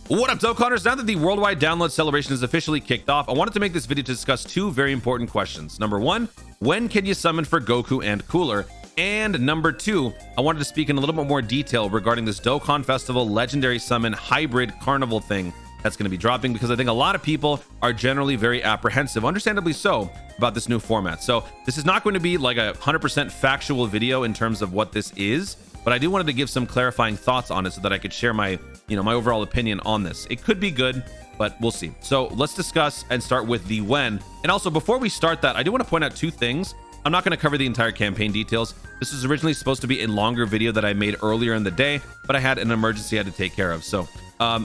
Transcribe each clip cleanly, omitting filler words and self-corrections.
What up, Dokkanners? Now that the worldwide download celebration is officially kicked off, I wanted to make this video to discuss two very important questions. Number one, when can you summon for Goku and Cooler? And number two, I wanted to speak in a little bit more detail regarding this Dokkan Festival Legendary Summon hybrid Carnival thing that's going to be dropping, because I think a lot of people are generally very apprehensive, understandably so, about this new format. So this is not going to be like a 100% factual video in terms of what this is, but I do wanted to give some clarifying thoughts on it so that I could share my overall opinion on this. It could be good, but we'll see. So let's discuss and start with the when. And also, before we start that, I do want to point out two things. I'm not going to cover the entire campaign details. This was originally supposed to be a longer video that I made earlier in the day, but I had an emergency I had to take care of. So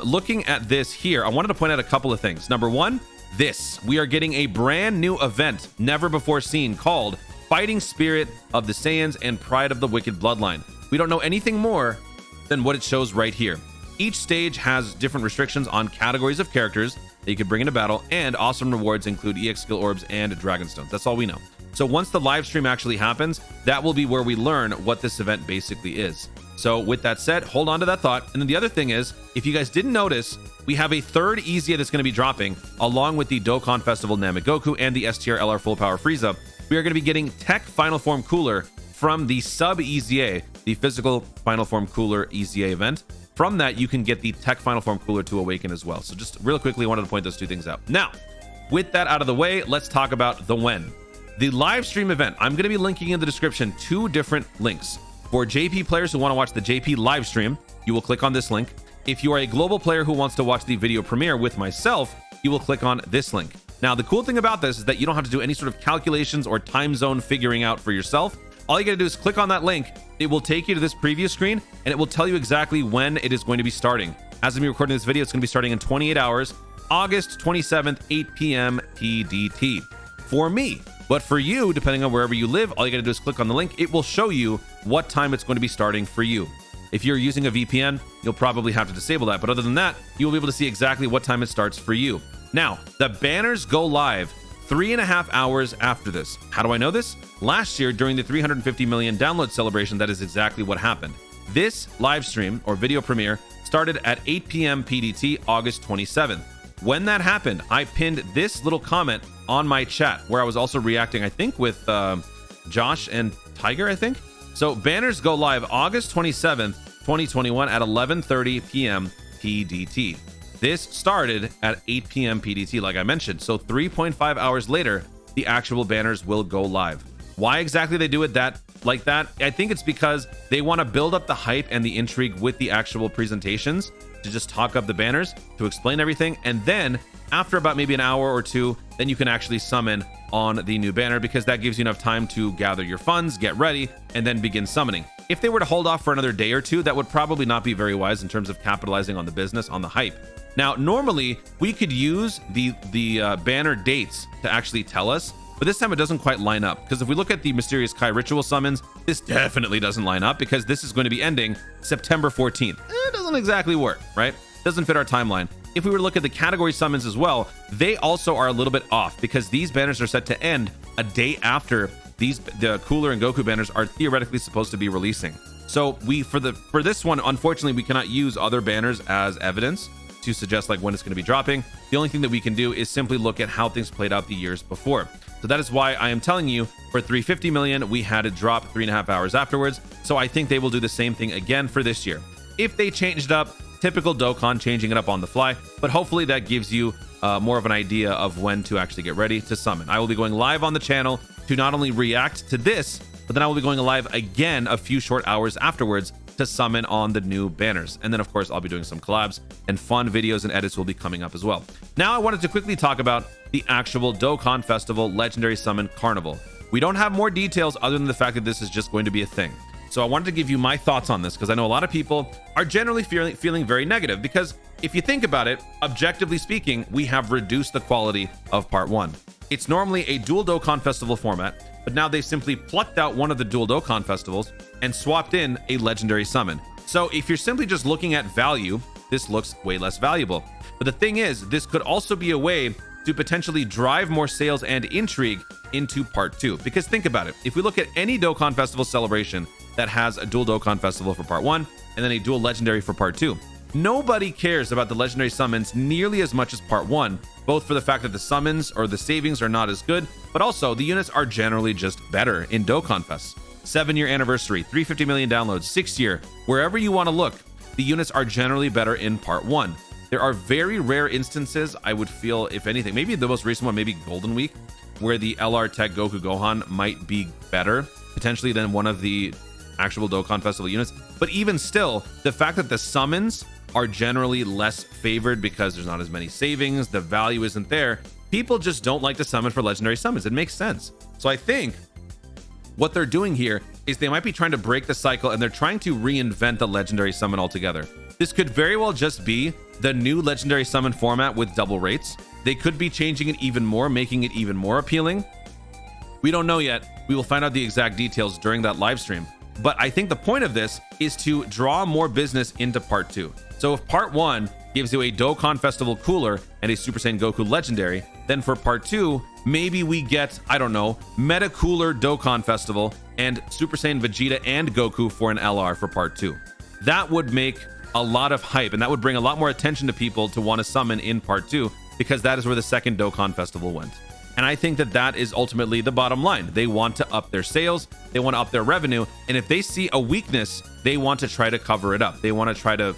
looking at this here, I wanted to point out a couple of things. Number one, we are getting a brand new event, never before seen, called Fighting Spirit of the Saiyans and Pride of the Wicked Bloodline. We don't know anything more than what it shows right here. Each stage has different restrictions on categories of characters that you could bring into battle, and awesome rewards include EX skill orbs and dragon stones. That's all we know. So once the live stream actually happens, that will be where we learn what this event basically is. So with that said, hold on to that thought. And then the other thing is, if you guys didn't notice, we have a third EZA that's going to be dropping along with the Dokkan Festival Namek Goku and the STR LR Full Power Frieza. We are going to be getting Tech Final Form Cooler from the sub EZA, the physical Final Form Cooler EZA event. From that, you can get the Tech Final Form Cooler to awaken as well. So just real quickly, I wanted to point those two things out. Now, with that out of the way, let's talk about the when. The live stream event, I'm going to be linking in the description two different links. For JP players who want to watch the JP live stream, you will click on this link. If you are a global player who wants to watch the video premiere with myself, you will click on this link. Now, the cool thing about this is that you don't have to do any sort of calculations or time zone figuring out for yourself. All you got to do is click on that link. It will take you to this preview screen, and it will tell you exactly when it is going to be starting. As of me recording this video, it's going to be starting in 28 hours, August 27th, 8 p.m. PDT. For me. But for you, depending on wherever you live, all you got to do is click on the link. It will show you what time it's going to be starting for you. If you're using a VPN, you'll probably have to disable that. But other than that, you will be able to see exactly what time it starts for you. Now, the banners go live 3.5 hours after this. How do I know this? Last year, during the 350 million download celebration, that is exactly what happened. This live stream or video premiere started at 8 p.m. PDT, August 27th. When that happened, I pinned this little comment on my chat where I was also reacting, I think, with Josh and Tiger, I think. So banners go live August 27th, 2021 at 11:30 p.m. PDT. This started at 8 p.m. PDT, like I mentioned. So 3.5 hours later, the actual banners will go live. Why exactly they do it like that? I think it's because they want to build up the hype and the intrigue with the actual presentations, to just talk up the banners, to explain everything, and then after about maybe an hour or two, then you can actually summon on the new banner, because that gives you enough time to gather your funds, get ready, and then begin summoning. If they were to hold off for another day or two, that would probably not be very wise in terms of capitalizing on the business, on the hype. Now, normally we could use the banner dates to actually tell us, but this time it doesn't quite line up, because if we look at the Mysterious Kai ritual summons, this definitely doesn't line up, because this is going to be ending September 14th. It doesn't exactly work, right? Doesn't fit our timeline. If we were to look at the category summons as well, they also are a little bit off, because these banners are set to end a day after the Cooler and Goku banners are theoretically supposed to be releasing. So for this one, unfortunately, we cannot use other banners as evidence to suggest like when it's going to be dropping. The only thing that we can do is simply look at how things played out the years before. So that is why I am telling you, for 350 million, we had it drop 3.5 hours afterwards. So I think they will do the same thing again for this year. If they changed it up, typical Dokkan, changing it up on the fly, but hopefully that gives you more of an idea of when to actually get ready to summon. I will be going live on the channel to not only react to this, but then I will be going live again a few short hours afterwards to summon on the new banners. And then of course I'll be doing some collabs, and fun videos and edits will be coming up as well. Now I wanted to quickly talk about the actual Dokkan Festival Legendary Summon Carnival. We don't have more details other than the fact that this is just going to be a thing. So I wanted to give you my thoughts on this, because I know a lot of people are generally feeling very negative, because if you think about it, objectively speaking, we have reduced the quality of part 1. It's normally a dual Dokkan Festival format, but now they simply plucked out one of the dual Dokkan festivals and swapped in a legendary summon. So if you're simply just looking at value, this looks way less valuable. But the thing is, this could also be a way to potentially drive more sales and intrigue into part 2. Because think about it, if we look at any Dokkan Festival celebration that has a dual Dokkan Festival for part 1 and then a dual legendary for part 2, Nobody cares about the legendary summons nearly as much as part 1, both for the fact that the summons or the savings are not as good, but also the units are generally just better in Dokkanfest. 7-year anniversary, 350 million downloads, 6-year, wherever you want to look, the units are generally better in part 1. There are very rare instances, I would feel, if anything, maybe the most recent one, maybe Golden Week, where the LR Tech Goku Gohan might be better, potentially, than one of the actual Dokkan Festival units. But even still, the fact that the summons are generally less favored because there's not as many savings, the value isn't there, people just don't like to summon for legendary summons. It makes sense. So I think what they're doing here is they might be trying to break the cycle, and they're trying to reinvent the legendary summon altogether. This could very well just be the new legendary summon format with double rates. They could be changing it even more, making it even more appealing. We don't know yet. We will find out the exact details during that live stream. But I think the point of this is to draw more business into part 2. So if part 1 gives you a Dokkan Festival cooler and a Super Saiyan Goku legendary, then for part 2, maybe we get, I don't know, Meta Cooler Dokkan Festival and Super Saiyan Vegeta and Goku for an LR for part 2. That would make a lot of hype, and that would bring a lot more attention to people to want to summon in part 2, because that is where the second Dokkan Festival went. And I think that that is ultimately the bottom line. They want to up their sales, they want to up their revenue, and if they see a weakness, they want to try to cover it up. They want to try to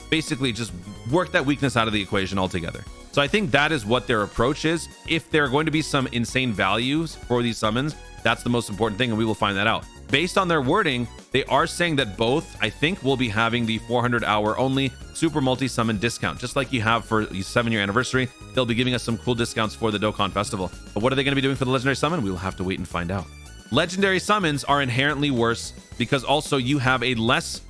basically just work that weakness out of the equation altogether. So I think that is what their approach is. If there are going to be some insane values for these summons, that's the most important thing, and we will find that out. Based on their wording, they are saying that both, I think, will be having the 400-hour only super multi-summon discount, just like you have for the 7-year anniversary. They'll be giving us some cool discounts for the Dokkan Festival. But what are they going to be doing for the legendary summon? We will have to wait and find out. Legendary summons are inherently worse because also you have a less...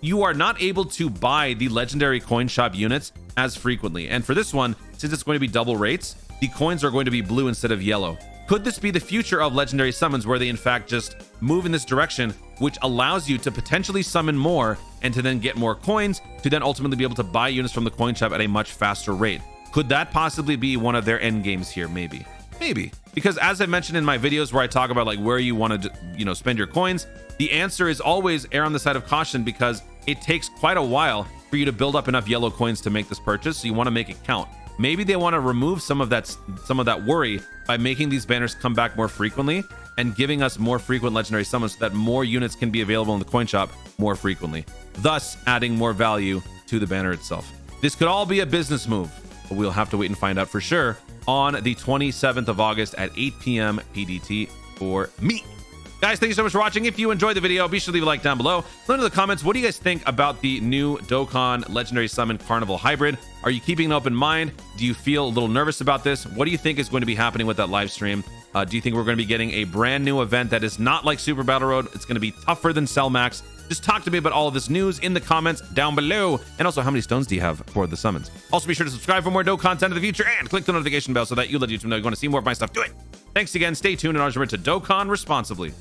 You are not able to buy the legendary coin shop units as frequently. And for this one, since it's going to be double rates, the coins are going to be blue instead of yellow. Could this be the future of legendary summons, where they in fact just move in this direction, which allows you to potentially summon more and to then get more coins to then ultimately be able to buy units from the coin shop at a much faster rate? Could that possibly be one of their end games here? Maybe. Because as I mentioned in my videos where I talk about like where you want to, spend your coins, the answer is always err on the side of caution, because it takes quite a while for you to build up enough yellow coins to make this purchase. So you want to make it count. Maybe they want to remove some of that worry by making these banners come back more frequently and giving us more frequent legendary summons so that more units can be available in the coin shop more frequently, thus adding more value to the banner itself. This could all be a business move, but we'll have to wait and find out for sure on the 27th of August at 8 p.m. PDT for me. Guys, thank you so much for watching. If you enjoyed the video, be sure to leave a like down below. Let me know in the comments, what do you guys think about the new Dokkan Legendary Summon Carnival Hybrid? Are you keeping an open mind? Do you feel a little nervous about this? What do you think is going to be happening with that live stream? Do you think we're going to be getting a brand new event that is not like Super Battle Road? It's going to be tougher than Cell Max. Just talk to me about all of this news in the comments down below. And also, how many stones do you have for the summons? Also, be sure to subscribe for more Dokkan content in the future and click the notification bell so that you let YouTube know you want to see more of my stuff. Do it. Thanks again. Stay tuned and remember to Dokkan responsibly.